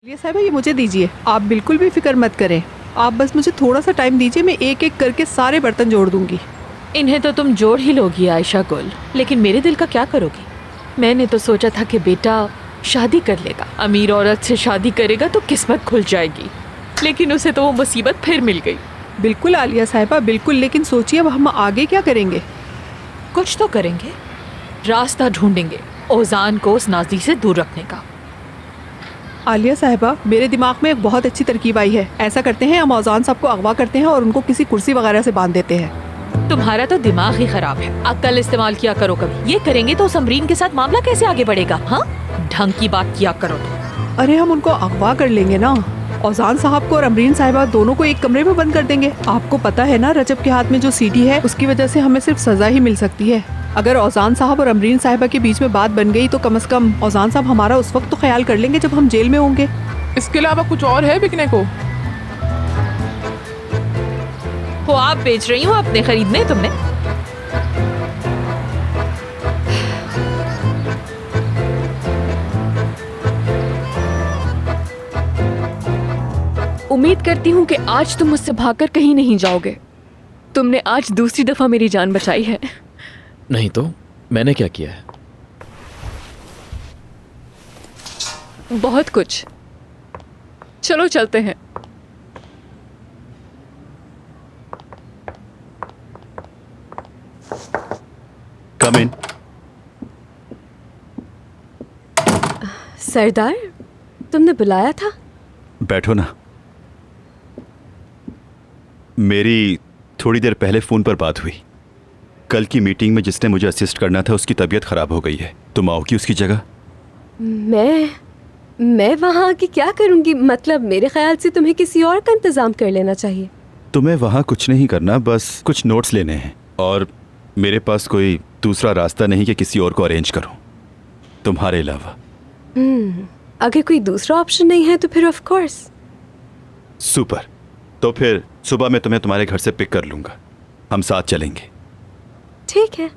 ये साहब ये मुझे दीजिए, आप बिल्कुल भी फिक्र मत करें। आप बस मुझे थोड़ा सा टाइम दीजिए, मैं एक एक करके सारे बर्तन जोड़ दूंगी। इन्हें तो तुम जोड़ ही लोगी आयशा गुल, लेकिन मेरे दिल का क्या करोगी? मैंने तो सोचा था कि बेटा शादी कर लेगा, अमीर औरत से शादी करेगा तो किस्मत खुल जाएगी, लेकिन उसे तो वो मुसीबत फिर मिल गई। बिल्कुल आलिया साहिबा बिल्कुल, लेकिन सोचिए अब हम आगे क्या करेंगे। कुछ तो करेंगे, रास्ता ढूंढेंगे ओजान को उस नाजी से दूर रखने का। आलिया साहिबा मेरे दिमाग में एक बहुत अच्छी तरकीब आई है। ऐसा करते हैं, हम औजान साहब को अगवा करते हैं और उनको किसी कुर्सी वगैरह से बांध देते हैं। तुम्हारा तो दिमाग ही खराब है, अक्ल इस्तेमाल किया करो कभी। ये करेंगे तो समरीन के साथ मामला कैसे आगे बढ़ेगा? हाँ, ढंग की बात किया करो तो। अरे हम उनको अगवा कर लेंगे ना, औजान साहब को और अमरीन साहिबा दोनों को एक कमरे में बंद कर देंगे। आपको पता है ना, रजब के हाथ में जो सीडी है उसकी वजह से हमें सिर्फ सजा ही मिल सकती है। अगर औजान साहब और अमरीन साहिबा के बीच में बात बन गई तो कम से कम औजान साहब हमारा उस वक्त तो ख्याल कर लेंगे जब हम जेल में होंगे। इसके अलावा कुछ और है बिकने को? वो आप बेच रही हो, अपने खरीदने तुमने? उम्मीद करती हूँ कि आज तुम मुझसे भागकर कहीं नहीं जाओगे। तुमने आज दूसरी दफा मेरी जान बचाई है। नहीं तो मैंने क्या किया है? बहुत कुछ। चलो चलते हैं। कम इन। सरदार, तुमने बुलाया था? बैठो ना। मेरी थोड़ी देर पहले फ़ोन पर बात हुई। कल की मीटिंग में जिसने मुझे असिस्ट करना था उसकी तबीयत ख़राब हो गई है। तुम आओगी उसकी जगह? मैं वहाँ आके क्या करूँगी? मतलब मेरे ख्याल से तुम्हें किसी और का इंतज़ाम कर लेना चाहिए। तुम्हें वहाँ कुछ नहीं करना, बस कुछ नोट्स लेने हैं और मेरे पास कोई दूसरा रास्ता नहीं कि किसी और को अरेंज करूँ तुम्हारे अलावा। अगर कोई दूसरा ऑप्शन नहीं है तो फिर ऑफ कोर्स। सुपर। तो फिर सुबह मैं तुम्हें तुम्हारे घर से पिक कर लूँगा, हम साथ चलेंगे। ठीक है।